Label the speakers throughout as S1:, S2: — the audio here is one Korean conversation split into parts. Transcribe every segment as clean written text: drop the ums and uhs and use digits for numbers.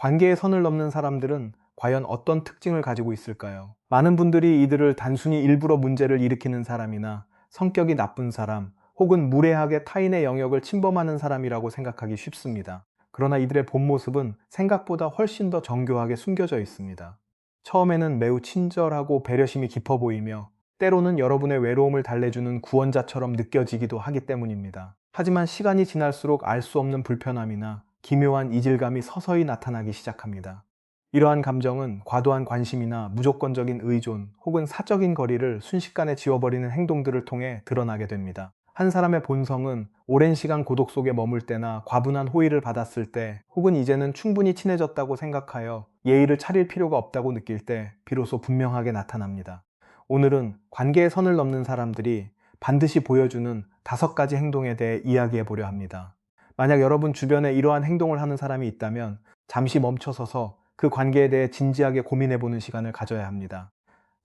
S1: 관계의 선을 넘는 사람들은 과연 어떤 특징을 가지고 있을까요? 많은 분들이 이들을 단순히 일부러 문제를 일으키는 사람이나 성격이 나쁜 사람, 혹은 무례하게 타인의 영역을 침범하는 사람이라고 생각하기 쉽습니다. 그러나 이들의 본 모습은 생각보다 훨씬 더 정교하게 숨겨져 있습니다. 처음에는 매우 친절하고 배려심이 깊어 보이며 때로는 여러분의 외로움을 달래주는 구원자처럼 느껴지기도 하기 때문입니다. 하지만 시간이 지날수록 알 수 없는 불편함이나 기묘한 이질감이 서서히 나타나기 시작합니다. 이러한 감정은 과도한 관심이나 무조건적인 의존 혹은 사적인 거리를 순식간에 지워버리는 행동들을 통해 드러나게 됩니다. 한 사람의 본성은 오랜 시간 고독 속에 머물 때나 과분한 호의를 받았을 때, 혹은 이제는 충분히 친해졌다고 생각하여 예의를 차릴 필요가 없다고 느낄 때 비로소 분명하게 나타납니다. 오늘은 관계의 선을 넘는 사람들이 반드시 보여주는 5가지 행동에 대해 이야기해 보려 합니다. 만약 여러분 주변에 이러한 행동을 하는 사람이 있다면 잠시 멈춰서서 그 관계에 대해 진지하게 고민해 보는 시간을 가져야 합니다.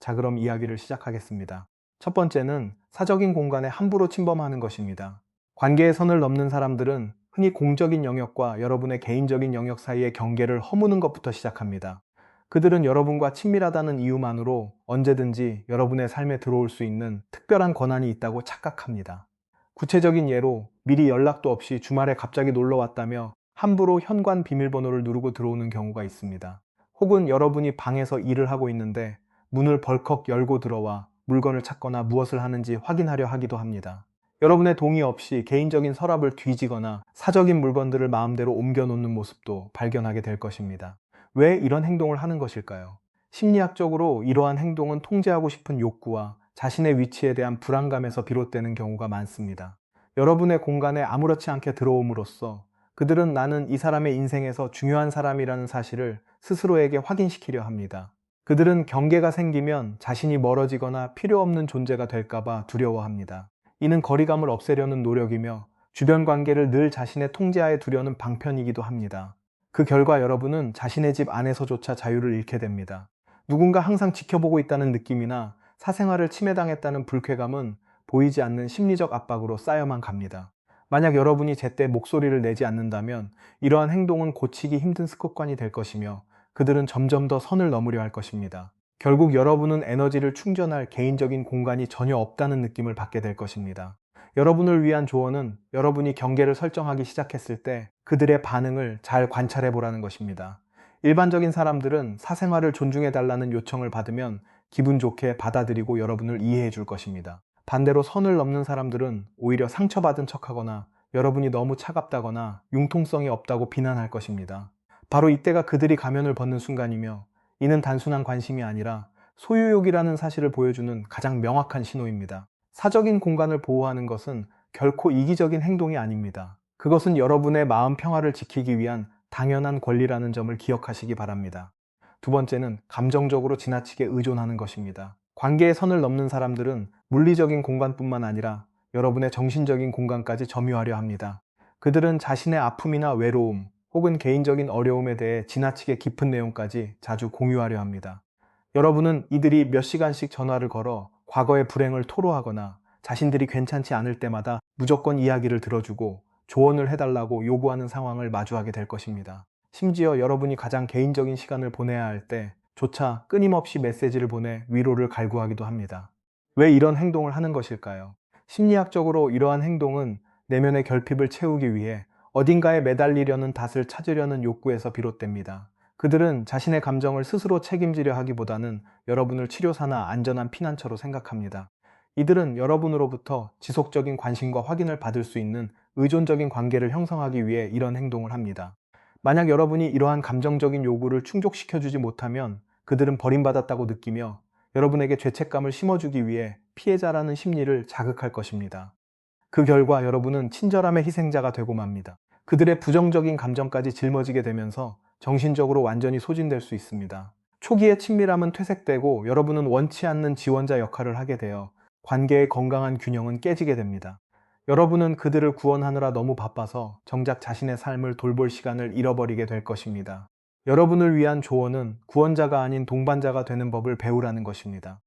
S1: 자, 그럼 이야기를 시작하겠습니다. 첫 번째는 사적인 공간에 함부로 침범하는 것입니다. 관계의 선을 넘는 사람들은 흔히 공적인 영역과 여러분의 개인적인 영역 사이의 경계를 허무는 것부터 시작합니다. 그들은 여러분과 친밀하다는 이유만으로 언제든지 여러분의 삶에 들어올 수 있는 특별한 권한이 있다고 착각합니다. 구체적인 예로 미리 연락도 없이 주말에 갑자기 놀러 왔다며 함부로 현관 비밀번호를 누르고 들어오는 경우가 있습니다. 혹은 여러분이 방에서 일을 하고 있는데 문을 벌컥 열고 들어와 물건을 찾거나 무엇을 하는지 확인하려 하기도 합니다. 여러분의 동의 없이 개인적인 서랍을 뒤지거나 사적인 물건들을 마음대로 옮겨 놓는 모습도 발견하게 될 것입니다. 왜 이런 행동을 하는 것일까요? 심리학적으로 이러한 행동은 통제하고 싶은 욕구와 자신의 위치에 대한 불안감에서 비롯되는 경우가 많습니다. 여러분의 공간에 아무렇지 않게 들어옴으로써 그들은 나는 이 사람의 인생에서 중요한 사람이라는 사실을 스스로에게 확인시키려 합니다. 그들은 경계가 생기면 자신이 멀어지거나 필요 없는 존재가 될까봐 두려워합니다. 이는 거리감을 없애려는 노력이며 주변 관계를 늘 자신의 통제하에 두려는 방편이기도 합니다. 그 결과 여러분은 자신의 집 안에서조차 자유를 잃게 됩니다. 누군가 항상 지켜보고 있다는 느낌이나 사생활을 침해당했다는 불쾌감은 보이지 않는 심리적 압박으로 쌓여만 갑니다. 만약 여러분이 제때 목소리를 내지 않는다면 이러한 행동은 고치기 힘든 습관이 될 것이며 그들은 점점 더 선을 넘으려 할 것입니다. 결국 여러분은 에너지를 충전할 개인적인 공간이 전혀 없다는 느낌을 받게 될 것입니다. 여러분을 위한 조언은 여러분이 경계를 설정하기 시작했을 때 그들의 반응을 잘 관찰해 보라는 것입니다. 일반적인 사람들은 사생활을 존중해 달라는 요청을 받으면 기분 좋게 받아들이고 여러분을 이해해 줄 것입니다. 반대로 선을 넘는 사람들은 오히려 상처받은 척하거나 여러분이 너무 차갑다거나 융통성이 없다고 비난할 것입니다. 바로 이때가 그들이 가면을 벗는 순간이며 이는 단순한 관심이 아니라 소유욕이라는 사실을 보여주는 가장 명확한 신호입니다. 사적인 공간을 보호하는 것은 결코 이기적인 행동이 아닙니다. 그것은 여러분의 마음 평화를 지키기 위한 당연한 권리라는 점을 기억하시기 바랍니다. 두 번째는 감정적으로 지나치게 의존하는 것입니다. 관계의 선을 넘는 사람들은 물리적인 공간뿐만 아니라 여러분의 정신적인 공간까지 점유하려 합니다. 그들은 자신의 아픔이나 외로움, 혹은 개인적인 어려움에 대해 지나치게 깊은 내용까지 자주 공유하려 합니다. 여러분은 이들이 몇 시간씩 전화를 걸어 과거의 불행을 토로하거나 자신들이 괜찮지 않을 때마다 무조건 이야기를 들어주고 조언을 해달라고 요구하는 상황을 마주하게 될 것입니다. 심지어 여러분이 가장 개인적인 시간을 보내야 할 때조차 끊임없이 메시지를 보내 위로를 갈구하기도 합니다. 왜 이런 행동을 하는 것일까요? 심리학적으로 이러한 행동은 내면의 결핍을 채우기 위해 어딘가에 매달리려는 닷을 찾으려는 욕구에서 비롯됩니다. 그들은 자신의 감정을 스스로 책임지려 하기보다는 여러분을 치료사나 안전한 피난처로 생각합니다. 이들은 여러분으로부터 지속적인 관심과 확인을 받을 수 있는 의존적인 관계를 형성하기 위해 이런 행동을 합니다. 만약 여러분이 이러한 감정적인 요구를 충족시켜주지 못하면 그들은 버림받았다고 느끼며 여러분에게 죄책감을 심어주기 위해 피해자라는 심리를 자극할 것입니다. 그 결과 여러분은 친절함의 희생자가 되고 맙니다. 그들의 부정적인 감정까지 짊어지게 되면서 정신적으로 완전히 소진될 수 있습니다. 초기의 친밀함은 퇴색되고 여러분은 원치 않는 지원자 역할을 하게 되어 관계의 건강한 균형은 깨지게 됩니다. 여러분은 그들을 구원하느라 너무 바빠서 정작 자신의 삶을 돌볼 시간을 잃어버리게 될 것입니다. 여러분을 위한 조언은 구원자가 아닌 동반자가 되는 법을 배우라는 것입니다.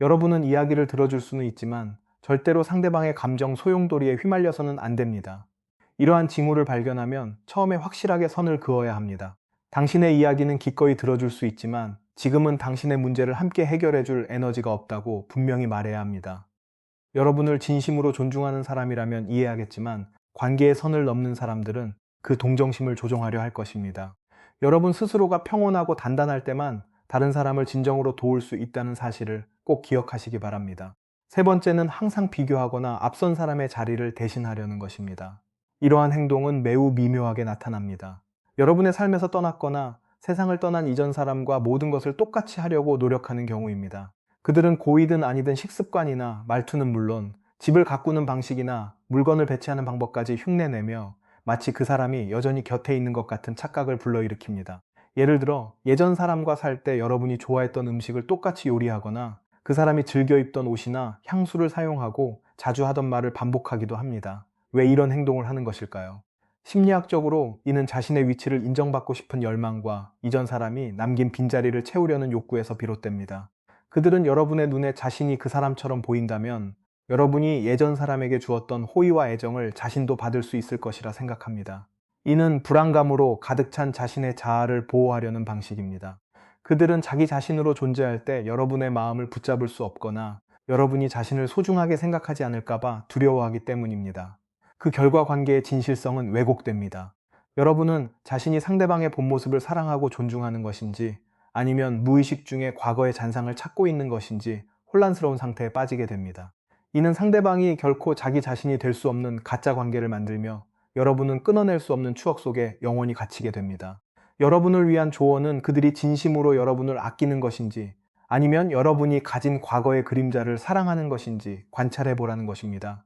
S1: 여러분은 이야기를 들어줄 수는 있지만 절대로 상대방의 감정 소용돌이에 휘말려서는 안 됩니다. 이러한 징후를 발견하면 처음에 확실하게 선을 그어야 합니다. 당신의 이야기는 기꺼이 들어줄 수 있지만 지금은 당신의 문제를 함께 해결해줄 에너지가 없다고 분명히 말해야 합니다. 여러분을 진심으로 존중하는 사람이라면 이해하겠지만 관계의 선을 넘는 사람들은 그 동정심을 조종하려 할 것입니다. 여러분 스스로가 평온하고 단단할 때만 다른 사람을 진정으로 도울 수 있다는 사실을 꼭 기억하시기 바랍니다. 세 번째는 항상 비교하거나 앞선 사람의 자리를 대신하려는 것입니다. 이러한 행동은 매우 미묘하게 나타납니다. 여러분의 삶에서 떠났거나 세상을 떠난 이전 사람과 모든 것을 똑같이 하려고 노력하는 경우입니다. 그들은 고이든 아니든 식습관이나 말투는 물론 집을 가꾸는 방식이나 물건을 배치하는 방법까지 흉내내며 마치 그 사람이 여전히 곁에 있는 것 같은 착각을 불러일으킵니다. 예를 들어 예전 사람과 살 때 여러분이 좋아했던 음식을 똑같이 요리하거나 그 사람이 즐겨 입던 옷이나 향수를 사용하고 자주 하던 말을 반복하기도 합니다. 왜 이런 행동을 하는 것일까요? 심리학적으로 이는 자신의 위치를 인정받고 싶은 열망과 이전 사람이 남긴 빈자리를 채우려는 욕구에서 비롯됩니다. 그들은 여러분의 눈에 자신이 그 사람처럼 보인다면 여러분이 예전 사람에게 주었던 호의와 애정을 자신도 받을 수 있을 것이라 생각합니다. 이는 불안감으로 가득 찬 자신의 자아를 보호하려는 방식입니다. 그들은 자기 자신으로 존재할 때 여러분의 마음을 붙잡을 수 없거나 여러분이 자신을 소중하게 생각하지 않을까봐 두려워하기 때문입니다. 그 결과 관계의 진실성은 왜곡됩니다. 여러분은 자신이 상대방의 본 모습을 사랑하고 존중하는 것인지 아니면 무의식 중에 과거의 잔상을 찾고 있는 것인지 혼란스러운 상태에 빠지게 됩니다. 이는 상대방이 결코 자기 자신이 될 수 없는 가짜 관계를 만들며 여러분은 끊어낼 수 없는 추억 속에 영원히 갇히게 됩니다. 여러분을 위한 조언은 그들이 진심으로 여러분을 아끼는 것인지 아니면 여러분이 가진 과거의 그림자를 사랑하는 것인지 관찰해 보라는 것입니다.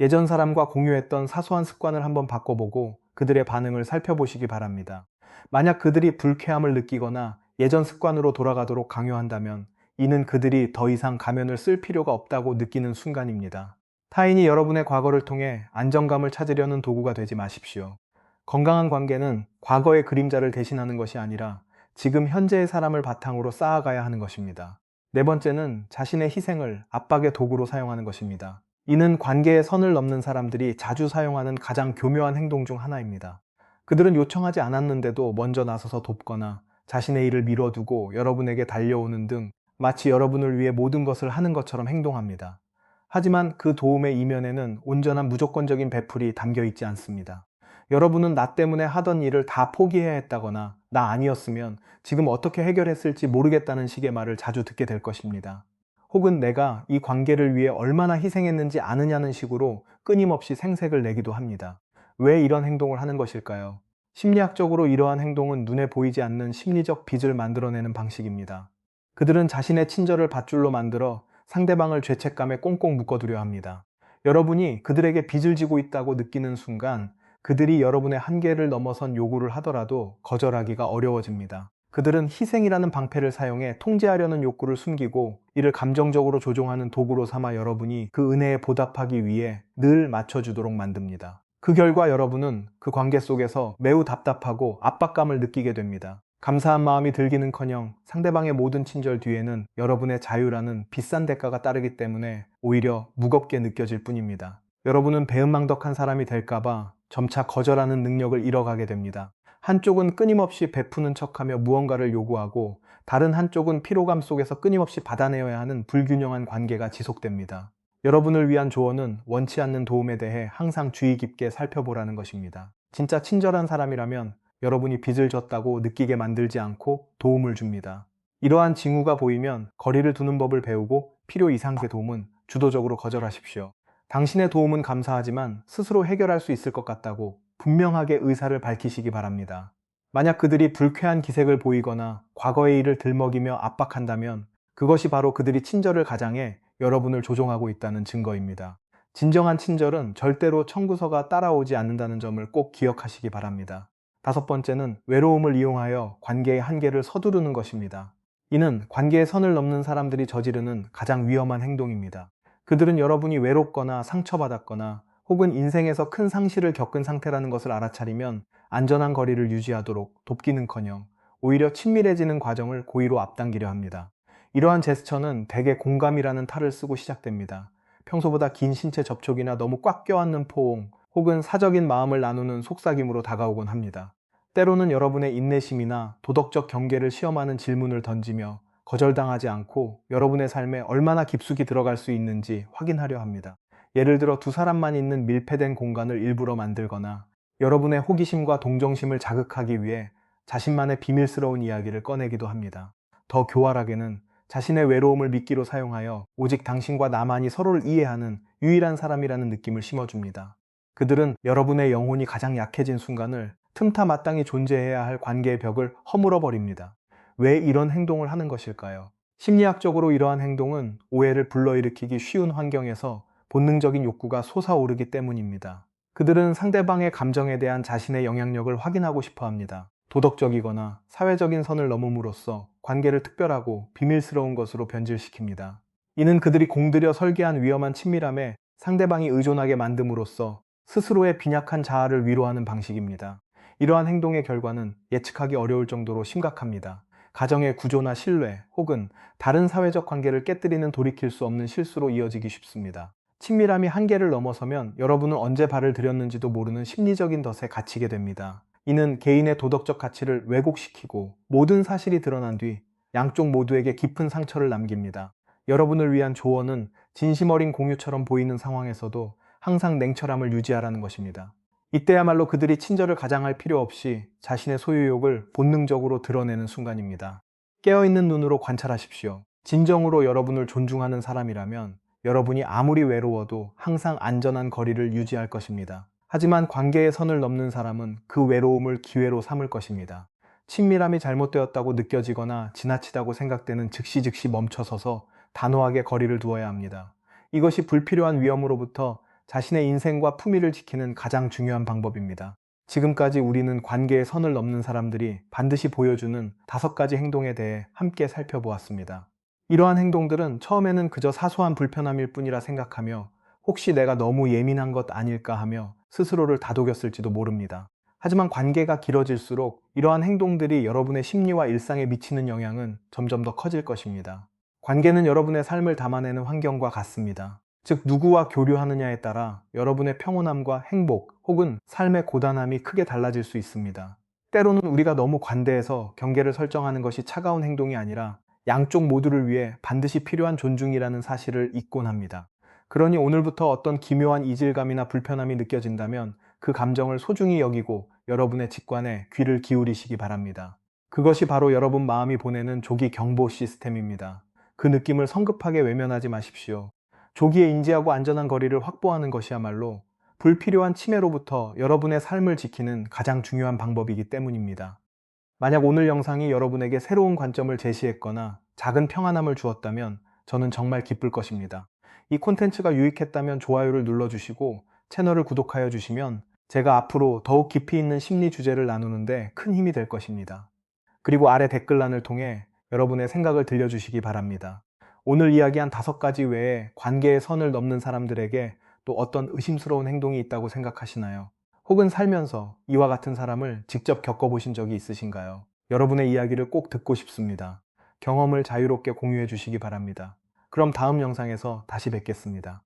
S1: 예전 사람과 공유했던 사소한 습관을 한번 바꿔보고 그들의 반응을 살펴보시기 바랍니다. 만약 그들이 불쾌함을 느끼거나 예전 습관으로 돌아가도록 강요한다면 이는 그들이 더 이상 가면을 쓸 필요가 없다고 느끼는 순간입니다. 타인이 여러분의 과거를 통해 안정감을 찾으려는 도구가 되지 마십시오. 건강한 관계는 과거의 그림자를 대신하는 것이 아니라 지금 현재의 사람을 바탕으로 쌓아가야 하는 것입니다. 네 번째는 자신의 희생을 압박의 도구로 사용하는 것입니다. 이는 관계의 선을 넘는 사람들이 자주 사용하는 가장 교묘한 행동 중 하나입니다. 그들은 요청하지 않았는데도 먼저 나서서 돕거나 자신의 일을 미뤄두고 여러분에게 달려오는 등 마치 여러분을 위해 모든 것을 하는 것처럼 행동합니다. 하지만 그 도움의 이면에는 온전한 무조건적인 베풀이 담겨 있지 않습니다. 여러분은 나 때문에 하던 일을 다 포기해야 했다거나 나 아니었으면 지금 어떻게 해결했을지 모르겠다는 식의 말을 자주 듣게 될 것입니다. 혹은 내가 이 관계를 위해 얼마나 희생했는지 아느냐는 식으로 끊임없이 생색을 내기도 합니다. 왜 이런 행동을 하는 것일까요? 심리학적으로 이러한 행동은 눈에 보이지 않는 심리적 빚을 만들어내는 방식입니다. 그들은 자신의 친절을 밧줄로 만들어 상대방을 죄책감에 꽁꽁 묶어두려 합니다. 여러분이 그들에게 빚을 지고 있다고 느끼는 순간 그들이 여러분의 한계를 넘어선 요구를 하더라도 거절하기가 어려워집니다. 그들은 희생이라는 방패를 사용해 통제하려는 욕구를 숨기고 이를 감정적으로 조종하는 도구로 삼아 여러분이 그 은혜에 보답하기 위해 늘 맞춰주도록 만듭니다. 그 결과 여러분은 그 관계 속에서 매우 답답하고 압박감을 느끼게 됩니다. 감사한 마음이 들기는커녕 상대방의 모든 친절 뒤에는 여러분의 자유라는 비싼 대가가 따르기 때문에 오히려 무겁게 느껴질 뿐입니다. 여러분은 배은망덕한 사람이 될까봐 점차 거절하는 능력을 잃어가게 됩니다. 한쪽은 끊임없이 베푸는 척하며 무언가를 요구하고 다른 한쪽은 피로감 속에서 끊임없이 받아내어야 하는 불균형한 관계가 지속됩니다. 여러분을 위한 조언은 원치 않는 도움에 대해 항상 주의 깊게 살펴보라는 것입니다. 진짜 친절한 사람이라면 여러분이 빚을 졌다고 느끼게 만들지 않고 도움을 줍니다. 이러한 징후가 보이면 거리를 두는 법을 배우고 필요 이상의 도움은 주도적으로 거절하십시오. 당신의 도움은 감사하지만 스스로 해결할 수 있을 것 같다고 분명하게 의사를 밝히시기 바랍니다. 만약 그들이 불쾌한 기색을 보이거나 과거의 일을 들먹이며 압박한다면 그것이 바로 그들이 친절을 가장해 여러분을 조종하고 있다는 증거입니다. 진정한 친절은 절대로 청구서가 따라오지 않는다는 점을 꼭 기억하시기 바랍니다. 다섯 번째는 외로움을 이용하여 관계의 한계를 서두르는 것입니다. 이는 관계의 선을 넘는 사람들이 저지르는 가장 위험한 행동입니다. 그들은 여러분이 외롭거나 상처받았거나 혹은 인생에서 큰 상실을 겪은 상태라는 것을 알아차리면 안전한 거리를 유지하도록 돕기는커녕 오히려 친밀해지는 과정을 고의로 앞당기려 합니다. 이러한 제스처는 대개 공감이라는 탈을 쓰고 시작됩니다. 평소보다 긴 신체 접촉이나 너무 꽉 껴안는 포옹 혹은 사적인 마음을 나누는 속삭임으로 다가오곤 합니다. 때로는 여러분의 인내심이나 도덕적 경계를 시험하는 질문을 던지며 거절당하지 않고 여러분의 삶에 얼마나 깊숙이 들어갈 수 있는지 확인하려 합니다. 예를 들어 두 사람만 있는 밀폐된 공간을 일부러 만들거나 여러분의 호기심과 동정심을 자극하기 위해 자신만의 비밀스러운 이야기를 꺼내기도 합니다. 더 교활하게는 자신의 외로움을 미끼로 사용하여 오직 당신과 나만이 서로를 이해하는 유일한 사람이라는 느낌을 심어줍니다. 그들은 여러분의 영혼이 가장 약해진 순간을 틈타 마땅히 존재해야 할 관계의 벽을 허물어 버립니다. 왜 이런 행동을 하는 것일까요? 심리학적으로 이러한 행동은 오해를 불러일으키기 쉬운 환경에서 본능적인 욕구가 솟아오르기 때문입니다. 그들은 상대방의 감정에 대한 자신의 영향력을 확인하고 싶어 합니다. 도덕적이거나 사회적인 선을 넘음으로써 관계를 특별하고 비밀스러운 것으로 변질시킵니다. 이는 그들이 공들여 설계한 위험한 친밀함에 상대방이 의존하게 만듦으로써 스스로의 빈약한 자아를 위로하는 방식입니다. 이러한 행동의 결과는 예측하기 어려울 정도로 심각합니다. 가정의 구조나 신뢰 혹은 다른 사회적 관계를 깨뜨리는 돌이킬 수 없는 실수로 이어지기 쉽습니다. 친밀함이 한계를 넘어서면 여러분은 언제 발을 들였는지도 모르는 심리적인 덫에 갇히게 됩니다. 이는 개인의 도덕적 가치를 왜곡시키고 모든 사실이 드러난 뒤 양쪽 모두에게 깊은 상처를 남깁니다. 여러분을 위한 조언은 진심 어린 공유처럼 보이는 상황에서도 항상 냉철함을 유지하라는 것입니다. 이때야말로 그들이 친절을 가장할 필요 없이 자신의 소유욕을 본능적으로 드러내는 순간입니다. 깨어있는 눈으로 관찰하십시오. 진정으로 여러분을 존중하는 사람이라면 여러분이 아무리 외로워도 항상 안전한 거리를 유지할 것입니다. 하지만 관계의 선을 넘는 사람은 그 외로움을 기회로 삼을 것입니다. 친밀함이 잘못되었다고 느껴지거나 지나치다고 생각되는 즉시 멈춰서서 단호하게 거리를 두어야 합니다. 이것이 불필요한 위험으로부터 자신의 인생과 품위를 지키는 가장 중요한 방법입니다. 지금까지 우리는 관계의 선을 넘는 사람들이 반드시 보여주는 5가지 행동에 대해 함께 살펴보았습니다. 이러한 행동들은 처음에는 그저 사소한 불편함일 뿐이라 생각하며 혹시 내가 너무 예민한 것 아닐까 하며 스스로를 다독였을지도 모릅니다. 하지만 관계가 길어질수록 이러한 행동들이 여러분의 심리와 일상에 미치는 영향은 점점 더 커질 것입니다. 관계는 여러분의 삶을 담아내는 환경과 같습니다. 즉 누구와 교류하느냐에 따라 여러분의 평온함과 행복 혹은 삶의 고단함이 크게 달라질 수 있습니다. 때로는 우리가 너무 관대해서 경계를 설정하는 것이 차가운 행동이 아니라 양쪽 모두를 위해 반드시 필요한 존중이라는 사실을 잊곤 합니다. 그러니 오늘부터 어떤 기묘한 이질감이나 불편함이 느껴진다면 그 감정을 소중히 여기고 여러분의 직관에 귀를 기울이시기 바랍니다. 그것이 바로 여러분 마음이 보내는 조기 경보 시스템입니다. 그 느낌을 성급하게 외면하지 마십시오. 조기에 인지하고 안전한 거리를 확보하는 것이야말로 불필요한 침해로부터 여러분의 삶을 지키는 가장 중요한 방법이기 때문입니다. 만약 오늘 영상이 여러분에게 새로운 관점을 제시했거나 작은 평안함을 주었다면 저는 정말 기쁠 것입니다. 이 콘텐츠가 유익했다면 좋아요를 눌러주시고 채널을 구독하여 주시면 제가 앞으로 더욱 깊이 있는 심리 주제를 나누는데 큰 힘이 될 것입니다. 그리고 아래 댓글란을 통해 여러분의 생각을 들려주시기 바랍니다. 오늘 이야기한 5가지 외에 관계의 선을 넘는 사람들에게 또 어떤 의심스러운 행동이 있다고 생각하시나요? 혹은 살면서 이와 같은 사람을 직접 겪어보신 적이 있으신가요? 여러분의 이야기를 꼭 듣고 싶습니다. 경험을 자유롭게 공유해 주시기 바랍니다. 그럼 다음 영상에서 다시 뵙겠습니다.